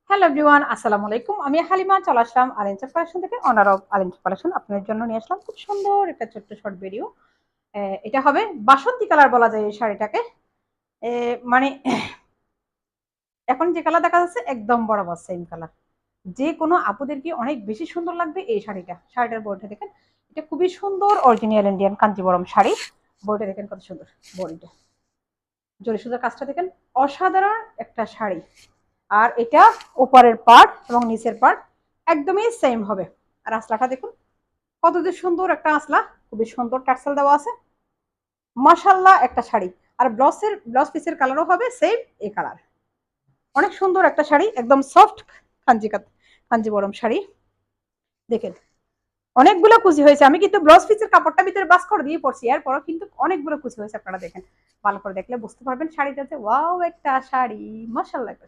Hello everyone, আসসালামু আলাইকুম। আমি হালিমা চলে আসলাম আলেনচা কালেকশন থেকে, অনার অফ আলেনচা কালেকশন। আপনাদের জন্য নিয়ে আসলাম খুব সুন্দর একটা ছোট্ট শর্ট ভিডিও। এটা হবে বাসন্তী কালার বলা যায় এই শাড়িটাকে। মানে এখন যে কালার দেখা যাচ্ছে একদম বরাবর সেম কালার। যে কোনো আপুদের কি অনেক বেশি সুন্দর লাগবে এই শাড়িটা। শাড়িটার বডিটা দেখেন, এটা খুবই সুন্দর অরিজিনাল ইন্ডিয়ান কাঞ্জিবরম শাড়ি। বডিটা দেখেন কত সুন্দর, বডিটা জরি সুতার কাজটা দেখেন, অসাধারণ একটা শাড়ি। আর এটা উপরের পার্ট এবং নিচের পার্ট একদমই সেম হবে। আর আসলাটা দেখুন কত যে সুন্দর একটা আসলা, খুবই সুন্দর টার্সেল দেওয়া আছে, মাশাল্লাহ একটা শাড়ি। আর ব্লাউজ পিসের কালারও হবে সেম এই কালার। অনেক সুন্দর একটা শাড়ি, একদম সফট কাঞ্জিবরম শাড়ি। দেখেন অনেকগুলো কুচি হয়েছে, আমি কিন্তু ব্লাউজ পিসের কাপড়টা ভিতরে বাস করে দিয়ে পড়ছি, এরপরও কিন্তু অনেকগুলো কুচি হয়েছে। আপনারা দেখেন, ভালো করে দেখলে বুঝতে পারবেন শাড়িটাতে ওয়াও একটা শাড়ি, মাশাল্লাহ একটা শাড়ি।